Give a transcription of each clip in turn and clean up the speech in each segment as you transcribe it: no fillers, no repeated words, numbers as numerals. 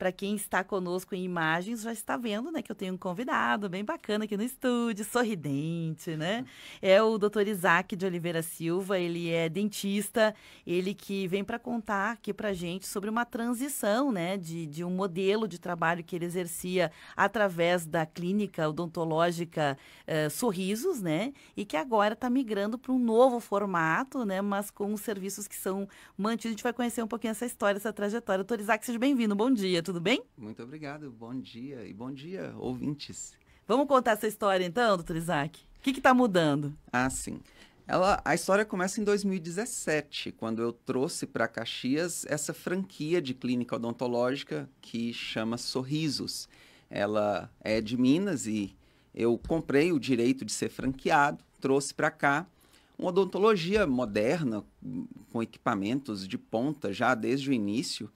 Para quem está conosco em imagens, já está vendo, né, que eu tenho um convidado bem bacana aqui no estúdio, sorridente, né? É o Dr. Isaac de Oliveira Silva, ele é dentista, ele que vem para contar aqui para gente sobre uma transição, né, de um modelo de trabalho que ele exercia através da clínica odontológica Sorrisos, né? E que agora está migrando para um novo formato, né? Mas com os serviços que são mantidos. A gente vai conhecer um pouquinho essa história, essa trajetória. Doutor Isaac, seja bem-vindo. Bom dia, tudo bem? Muito obrigado, bom dia e bom dia, ouvintes. Vamos contar essa história então, doutor Isaac? O que está mudando? Sim. A história começa em 2017, quando eu trouxe para Caxias essa franquia de clínica odontológica que chama Sorrisos. Ela é de Minas e eu comprei o direito de ser franqueado, trouxe para cá uma odontologia moderna, com equipamentos de ponta já desde o início.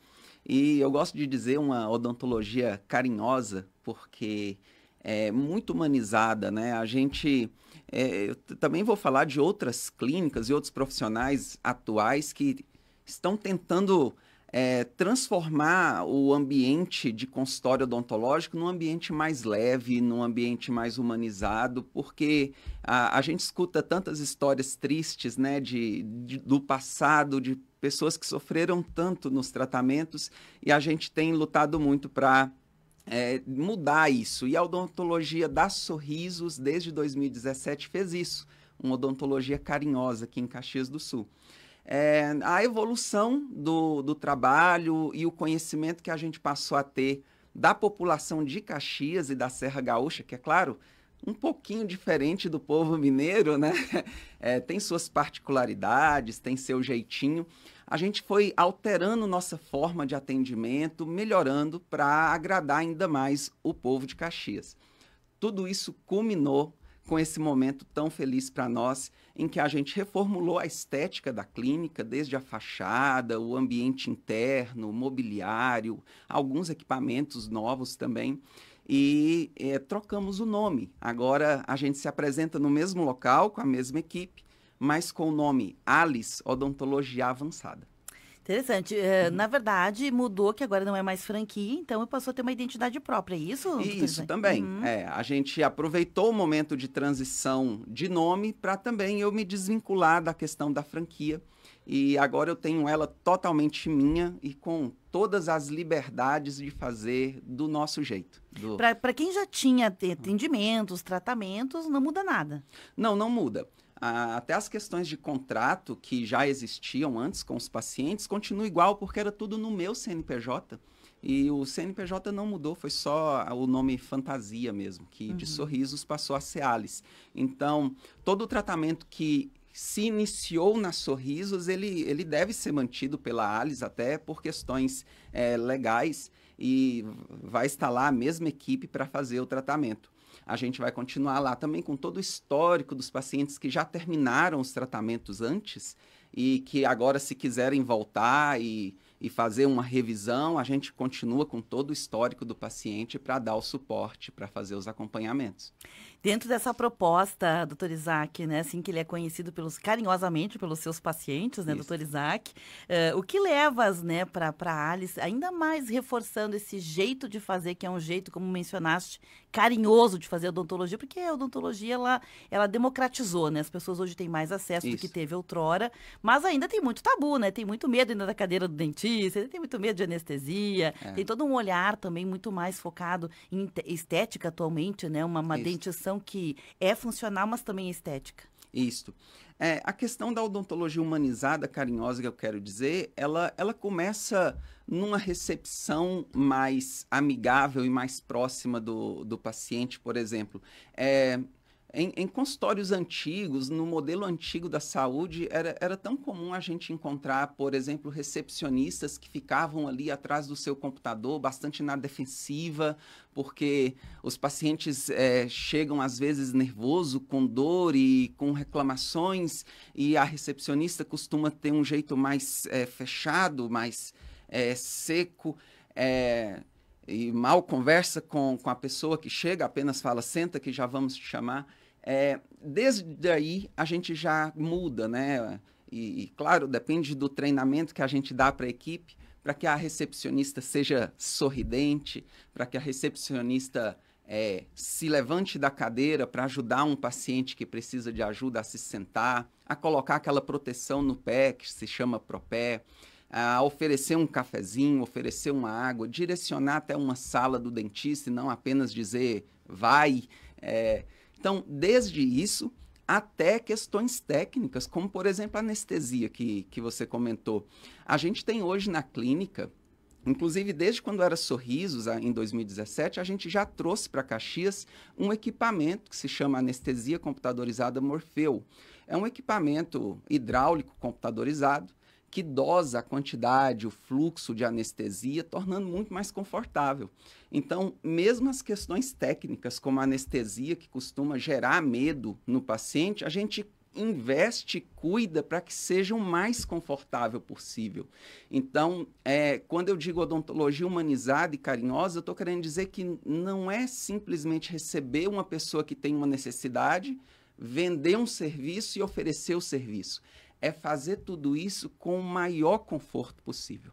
E eu gosto de dizer uma odontologia carinhosa, porque é muito humanizada, né? Eu também vou falar de outras clínicas e outros profissionais atuais que estão tentando transformar o ambiente de consultório odontológico num ambiente mais leve, num ambiente mais humanizado, porque a gente escuta tantas histórias tristes, né, do passado, de pessoas que sofreram tanto nos tratamentos, e a gente tem lutado muito para mudar isso. E a odontologia da Sorrisos, desde 2017, fez isso, uma odontologia carinhosa aqui em Caxias do Sul. A evolução do trabalho e o conhecimento que a gente passou a ter da população de Caxias e da Serra Gaúcha, que é claro, um pouquinho diferente do povo mineiro, né? Tem suas particularidades, tem seu jeitinho. A gente foi alterando nossa forma de atendimento, melhorando para agradar ainda mais o povo de Caxias. Tudo isso culminou com esse momento tão feliz para nós, em que a gente reformulou a estética da clínica, desde a fachada, o ambiente interno, o mobiliário, alguns equipamentos novos também, e trocamos o nome. Agora a gente se apresenta no mesmo local, com a mesma equipe, mas com o nome Alice Odontologia Avançada. Interessante. Na verdade, mudou que agora não é mais franquia, então passou a ter uma identidade própria, é isso, doutor Isso Isaac? também. A gente aproveitou o momento de transição de nome para também eu me desvincular da questão da franquia. E agora eu tenho ela totalmente minha e com todas as liberdades de fazer do nosso jeito. Para quem já tinha atendimentos, tratamentos, não muda nada. Não muda. Até as questões de contrato que já existiam antes com os pacientes continuam igual, porque era tudo no meu CNPJ. E o CNPJ não mudou, foi só o nome fantasia mesmo, que de Sorrisos passou a ser Alice. Então, todo o tratamento que se iniciou na Sorrisos, ele deve ser mantido pela Alice, até por questões legais, e vai estar lá a mesma equipe para fazer o tratamento. A gente vai continuar lá também com todo o histórico dos pacientes que já terminaram os tratamentos antes e que agora, se quiserem voltar e fazer uma revisão, a gente continua com todo o histórico do paciente para dar o suporte, para fazer os acompanhamentos. Dentro dessa proposta, doutor Isaac, né, assim que ele é conhecido carinhosamente pelos seus pacientes, né, doutor Isaac, o que levas, né, para a Alice, ainda mais reforçando esse jeito de fazer, que é um jeito, como mencionaste, carinhoso de fazer odontologia, porque a odontologia, ela democratizou, né, as pessoas hoje têm mais acesso do que teve outrora, mas ainda tem muito tabu, né, tem muito medo ainda da cadeira do dentista, ainda tem muito medo de anestesia, tem todo um olhar também muito mais focado em estética atualmente, né, uma dentição que é funcional, mas também é estética. Isso. A questão da odontologia humanizada, carinhosa, que eu quero dizer, ela começa numa recepção mais amigável e mais próxima do paciente, por exemplo. Em consultórios antigos, no modelo antigo da saúde, era tão comum a gente encontrar, por exemplo, recepcionistas que ficavam ali atrás do seu computador, bastante na defensiva, porque os pacientes chegam às vezes nervoso, com dor e com reclamações, e a recepcionista costuma ter um jeito mais fechado, mais seco, e mal conversa com a pessoa que chega, apenas fala, senta que já vamos te chamar. Desde aí a gente já muda, né? E claro, depende do treinamento que a gente dá para a equipe, para que a recepcionista seja sorridente, para que a recepcionista se levante da cadeira para ajudar um paciente que precisa de ajuda a se sentar, a colocar aquela proteção no pé, que se chama propé, a oferecer um cafezinho, oferecer uma água, direcionar até uma sala do dentista e não apenas dizer vai. Então, desde isso até questões técnicas, como, por exemplo, a anestesia que você comentou. A gente tem hoje na clínica, inclusive desde quando era Sorrisos, em 2017, a gente já trouxe para Caxias um equipamento que se chama anestesia computadorizada Morfeu. É um equipamento hidráulico computadorizado que dosa a quantidade, o fluxo de anestesia, tornando muito mais confortável. Então, mesmo as questões técnicas, como a anestesia, que costuma gerar medo no paciente, a gente investe e cuida para que seja o mais confortável possível. Então, quando eu digo odontologia humanizada e carinhosa, eu estou querendo dizer que não é simplesmente receber uma pessoa que tem uma necessidade, vender um serviço e oferecer o serviço. É fazer tudo isso com o maior conforto possível.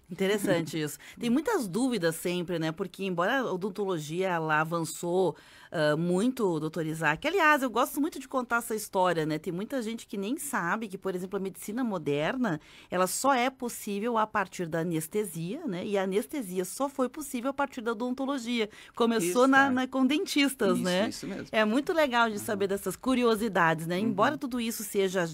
Interessante isso. Tem muitas dúvidas sempre, né? Porque embora a odontologia ela avançou muito, doutor Isaac. Aliás, eu gosto muito de contar essa história, né? Tem muita gente que nem sabe que, por exemplo, a medicina moderna, ela só é possível a partir da anestesia, né? E a anestesia só foi possível a partir da odontologia. Começou com dentistas, né? Isso mesmo. É muito legal de saber dessas curiosidades, né? Embora tudo isso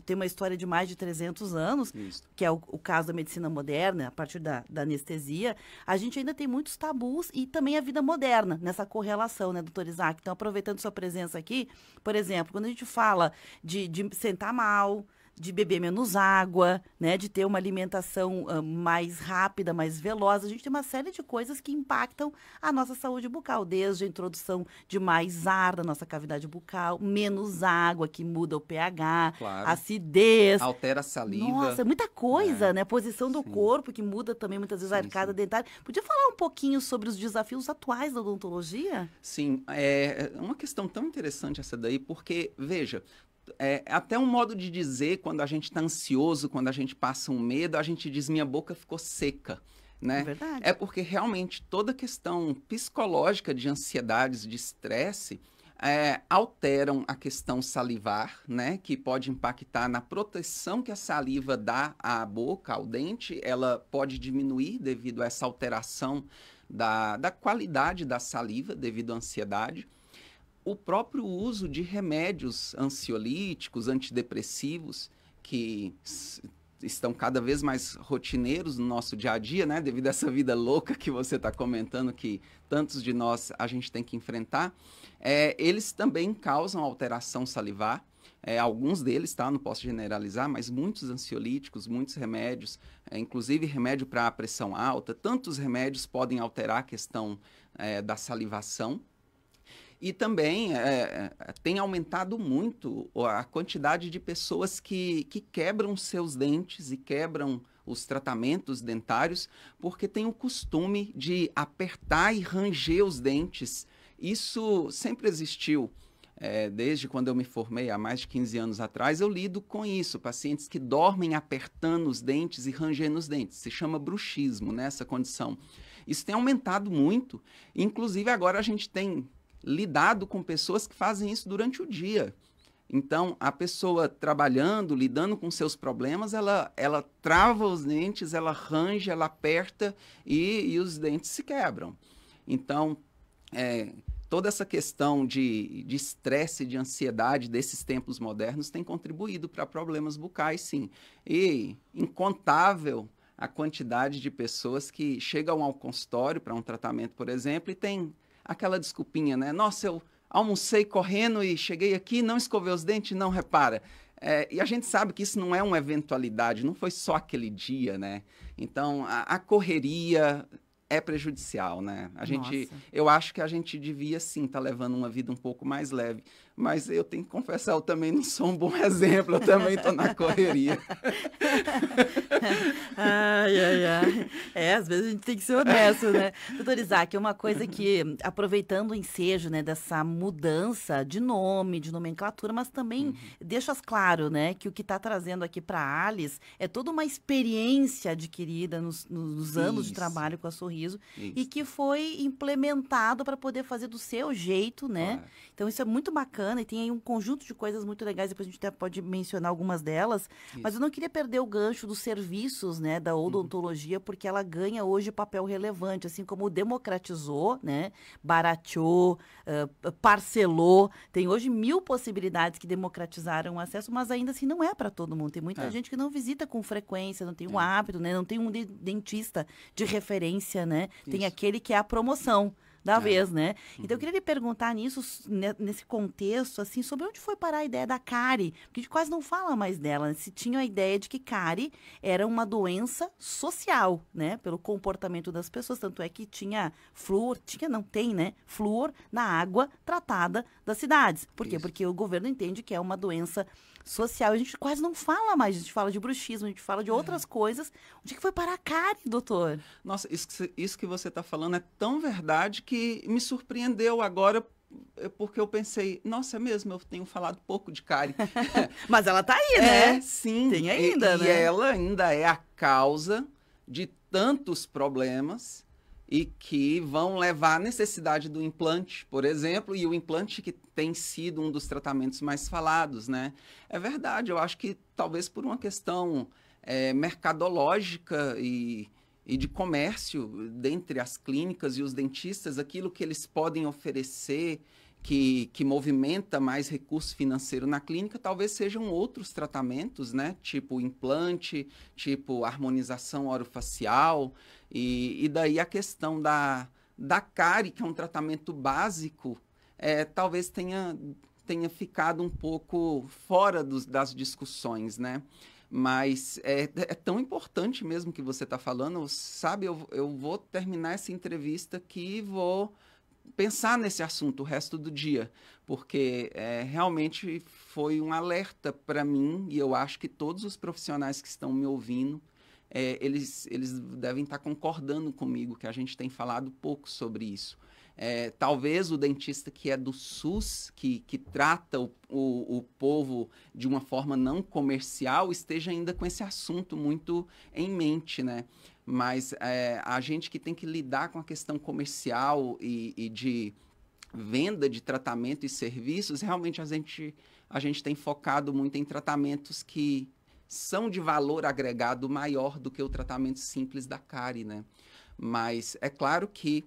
tem uma história de mais de 300 anos, que é o caso da medicina moderna, a partir da anestesia, a gente ainda tem muitos tabus e também a vida moderna nessa correlação, né, doutor Isaac? Então, aproveitando sua presença aqui, por exemplo, quando a gente fala de sentar mal, de beber menos água, né, de ter uma alimentação mais rápida, mais veloz, a gente tem uma série de coisas que impactam a nossa saúde bucal, desde a introdução de mais ar na nossa cavidade bucal, menos água, que muda o pH, acidez. Altera a saliva. Nossa, é muita coisa, né? A posição do corpo, que muda também muitas vezes a arcada dentária. Podia falar um pouquinho sobre os desafios atuais da odontologia? Sim, é uma questão tão interessante essa daí, porque, veja, até um modo de dizer, quando a gente está ansioso, quando a gente passa um medo, a gente diz, minha boca ficou seca, né? É verdade. É porque realmente toda questão psicológica de ansiedades, de estresse, alteram a questão salivar, né? Que pode impactar na proteção que a saliva dá à boca, ao dente. Ela pode diminuir devido a essa alteração da qualidade da saliva, devido à ansiedade. O próprio uso de remédios ansiolíticos, antidepressivos, que estão cada vez mais rotineiros no nosso dia a dia, né? Devido a essa vida louca que você está comentando, que tantos de nós a gente tem que enfrentar, eles também causam alteração salivar. Alguns deles, tá? Não posso generalizar, mas muitos ansiolíticos, muitos remédios, inclusive remédio para pressão alta, tantos remédios podem alterar a questão da salivação. E também tem aumentado muito a quantidade de pessoas que quebram seus dentes e quebram os tratamentos dentários porque tem o costume de apertar e ranger os dentes. Isso sempre existiu. Desde quando eu me formei, há mais de 15 anos atrás, eu lido com isso. Pacientes que dormem apertando os dentes e rangendo os dentes. Se chama bruxismo, né, essa condição. Isso tem aumentado muito. Inclusive, agora a gente tem lidado com pessoas que fazem isso durante o dia. Então, a pessoa trabalhando, lidando com seus problemas, ela trava os dentes, ela range, ela aperta e os dentes se quebram. Então, toda essa questão de estresse, de ansiedade desses tempos modernos tem contribuído para problemas bucais, sim. E incontável a quantidade de pessoas que chegam ao consultório para um tratamento, por exemplo, e tem aquela desculpinha, né? Nossa, eu almocei correndo e cheguei aqui, não escovei os dentes, não repara. E a gente sabe que isso não é uma eventualidade, não foi só aquele dia, né? Então, a correria é prejudicial, né? Nossa. Eu acho que a gente devia, sim, estar levando uma vida um pouco mais leve. Mas eu tenho que confessar, eu também não sou um bom exemplo, eu também estou na correria. Ai, ai, ai. Às vezes a gente tem que ser honesto, né? Doutor Isaac, uma coisa que, aproveitando o ensejo, né, dessa mudança de nome, de nomenclatura, mas também deixas claro, né, que o que está trazendo aqui para a Alice é toda uma experiência adquirida nos anos de Isso. trabalho com a Sorriso e Isso. que foi implementado para poder fazer do seu jeito, né? Claro. Então isso é muito bacana e tem aí um conjunto de coisas muito legais, depois a gente até pode mencionar algumas delas, mas eu não queria perder o gancho dos serviços, né, da odontologia, porque ela ganha hoje papel relevante, assim como democratizou, né, barateou, parcelou, tem hoje 1000 possibilidades que democratizaram o acesso, mas ainda assim não é para todo mundo, tem muita gente que não visita com frequência, não tem um hábito, né, não tem um dentista de referência, né, tem aquele que é a promoção da vez, né? Então, eu queria lhe perguntar nisso, nesse contexto, assim, sobre onde foi parar a ideia da cárie, porque a gente quase não fala mais dela, né? Se tinha a ideia de que cárie era uma doença social, né? Pelo comportamento das pessoas, tanto é que tinha flúor, não tem, né? Flúor na água tratada das cidades. Por quê? Porque o governo entende que é uma doença social. A gente quase não fala mais, a gente fala de bruxismo, a gente fala de outras coisas. Onde é que foi parar a cárie, doutor? Nossa, isso que você está falando é tão verdade que me surpreendeu agora, porque eu pensei, nossa, é mesmo, eu tenho falado pouco de cárie. Mas ela tá aí, né? Sim. Tem ainda, e né? E ela ainda é a causa de tantos problemas e que vão levar à necessidade do implante, por exemplo, e o implante que tem sido um dos tratamentos mais falados, né? É verdade, eu acho que talvez por uma questão mercadológica e de comércio dentre as clínicas e os dentistas, aquilo que eles podem oferecer que movimenta mais recurso financeiro na clínica, talvez sejam outros tratamentos, né? Tipo implante, tipo harmonização orofacial, e daí a questão da cárie, que é um tratamento básico, talvez tenha ficado um pouco fora das discussões, né? Mas é tão importante mesmo que você está falando, sabe? Eu vou terminar essa entrevista aqui e vou pensar nesse assunto o resto do dia, porque realmente foi um alerta para mim, e eu acho que todos os profissionais que estão me ouvindo, eles devem estar concordando comigo, que a gente tem falado pouco sobre isso. Talvez o dentista que é do SUS, que trata o povo de uma forma não comercial, esteja ainda com esse assunto muito em mente, né? Mas a gente que tem que lidar com a questão comercial e de venda de tratamento e serviços, realmente a gente tem focado muito em tratamentos que são de valor agregado maior do que o tratamento simples da cárie, né? Mas é claro que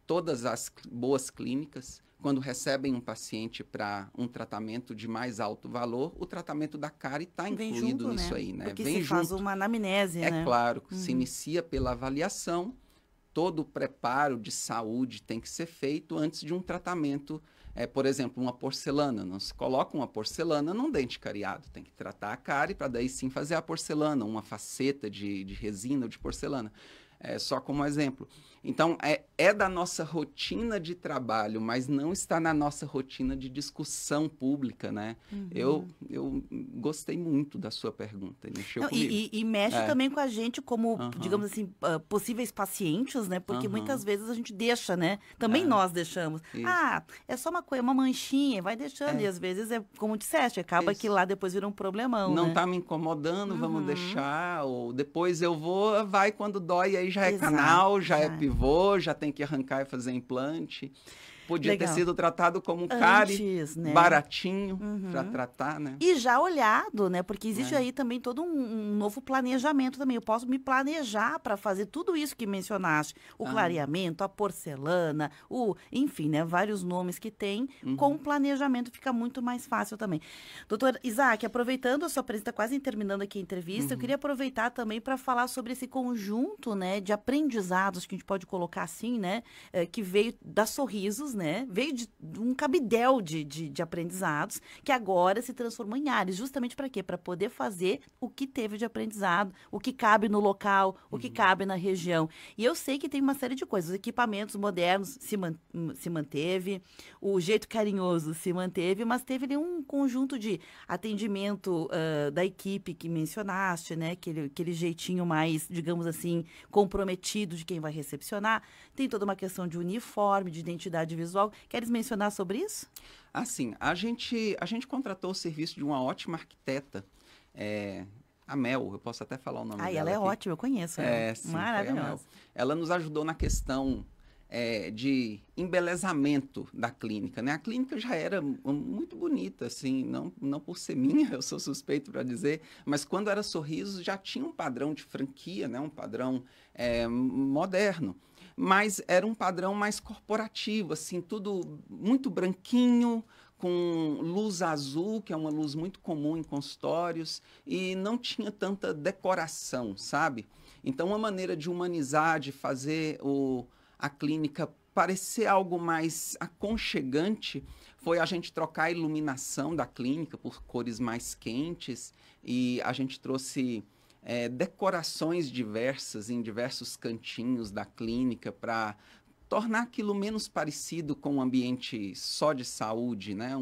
todas as boas clínicas, quando recebem um paciente para um tratamento de mais alto valor, o tratamento da cárie está incluído junto, nisso né? aí, né? Porque Vem se junto. faz uma anamnese, né? É claro, se inicia pela avaliação, todo o preparo de saúde tem que ser feito antes de um tratamento. Por exemplo, uma porcelana. Não se coloca uma porcelana num dente cariado. Tem que tratar a cárie para daí sim fazer a porcelana, uma faceta de resina ou de porcelana. Só como exemplo. Então, é da nossa rotina de trabalho, mas não está na nossa rotina de discussão pública, né? Eu gostei muito da sua pergunta, mexeu comigo. E mexe também com a gente como, digamos assim, possíveis pacientes, né? Porque muitas vezes a gente deixa, né? Também nós deixamos. Isso. É só uma manchinha, vai deixando. E às vezes, como disseste, acaba que lá depois vira um problemão, não né? tá me incomodando, vamos deixar. Ou depois eu vai quando dói, aí já é Exato, canal, já é pivô, já tem que arrancar e fazer implante. Podia ter sido tratado como um cárie, né? Baratinho para tratar, né? E já olhado, né? Porque existe aí também todo um novo planejamento também. Eu posso me planejar para fazer tudo isso que mencionaste. O clareamento, a porcelana, enfim, né? Vários nomes que tem. Com o planejamento fica muito mais fácil também. Doutor Isaac, aproveitando a sua presença, quase terminando aqui a entrevista, eu queria aproveitar também para falar sobre esse conjunto, né? De aprendizados que a gente pode colocar assim, né? Que veio das Sorrisos, né? Veio de um cabidel de aprendizados que agora se transformou em áreas. Justamente para quê? Para poder fazer o que teve de aprendizado, o que cabe no local, o que cabe na região. E eu sei que tem uma série de coisas. Os equipamentos modernos se manteve, o jeito carinhoso se manteve, mas teve ali um conjunto de atendimento da equipe que mencionaste, né? Aquele jeitinho mais, digamos assim, comprometido de quem vai recepcionar. Tem toda uma questão de uniforme, de identidade visual. Queres mencionar sobre isso? Assim, a gente contratou o serviço de uma ótima arquiteta, a Mel, eu posso até falar o nome dela Ela é aqui. ótima, eu conheço ela. Sim, foi a Mel. Maravilhosa. Ela nos ajudou na questão de embelezamento da clínica, né? A clínica já era muito bonita, assim, não por ser minha, eu sou suspeito para dizer, mas quando era Sorrisos já tinha um padrão de franquia, né? Um padrão moderno, mas era um padrão mais corporativo, assim, tudo muito branquinho, com luz azul, que é uma luz muito comum em consultórios, e não tinha tanta decoração, sabe? Então, uma maneira de humanizar, de fazer a clínica parecer algo mais aconchegante, foi a gente trocar a iluminação da clínica por cores mais quentes, e a gente trouxe decorações diversas em diversos cantinhos da clínica para tornar aquilo menos parecido com um ambiente só de saúde, né?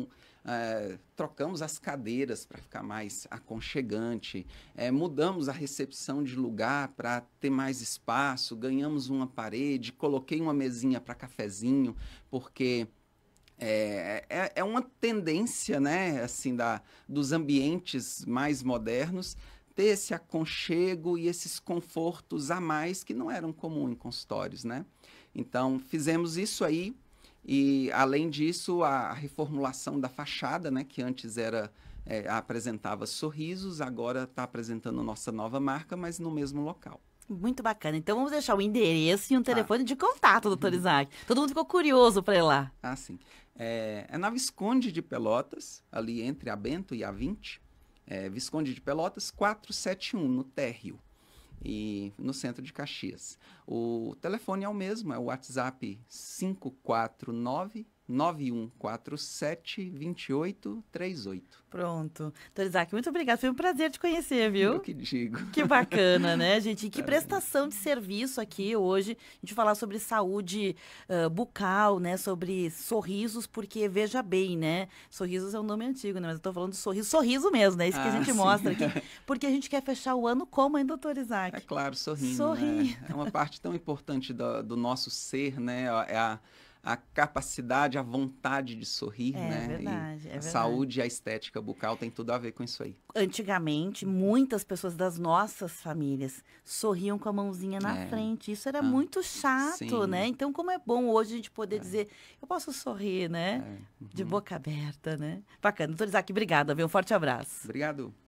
Trocamos as cadeiras para ficar mais aconchegante, mudamos a recepção de lugar para ter mais espaço, ganhamos uma parede, coloquei uma mesinha para cafezinho, porque é uma tendência, né, assim, dos ambientes mais modernos, ter esse aconchego e esses confortos a mais que não eram comuns em consultórios, né? Então, fizemos isso aí e, além disso, a reformulação da fachada, né, que antes apresentava Sorrisos, agora está apresentando nossa nova marca, mas no mesmo local. Muito bacana. Então, vamos deixar o endereço e um telefone de contato, doutor Isaac. Todo mundo ficou curioso para ir lá. Ah, sim. É na Visconde de Pelotas, ali entre a Bento e a 20. Visconde de Pelotas, 471, no térreo. E no centro de Caxias. O telefone é o mesmo, é o WhatsApp 549-9147-2838. Pronto. Doutor Isaac, muito obrigada. Foi um prazer te conhecer, viu? Eu que digo. Que bacana, né, gente? E que prestação de serviço aqui hoje. A gente falar sobre saúde bucal, né? Sobre sorrisos, porque veja bem, né? Sorrisos é um nome antigo, né? Mas eu tô falando de sorriso mesmo, né? Isso que a gente mostra aqui. Porque a gente quer fechar o ano como, hein, doutor Isaac? É claro, sorrindo. Sorrindo. Né? É uma parte tão importante do nosso ser, né? A capacidade, a vontade de sorrir, né? Verdade, e a saúde e a estética bucal tem tudo a ver com isso aí. Antigamente, muitas pessoas das nossas famílias sorriam com a mãozinha na frente. Isso era muito chato, sim. né? Então, como é bom hoje a gente poder dizer, eu posso sorrir, né? De boca aberta, né? Bacana. Doutor Isaac, obrigada, viu? Um forte abraço. Obrigado.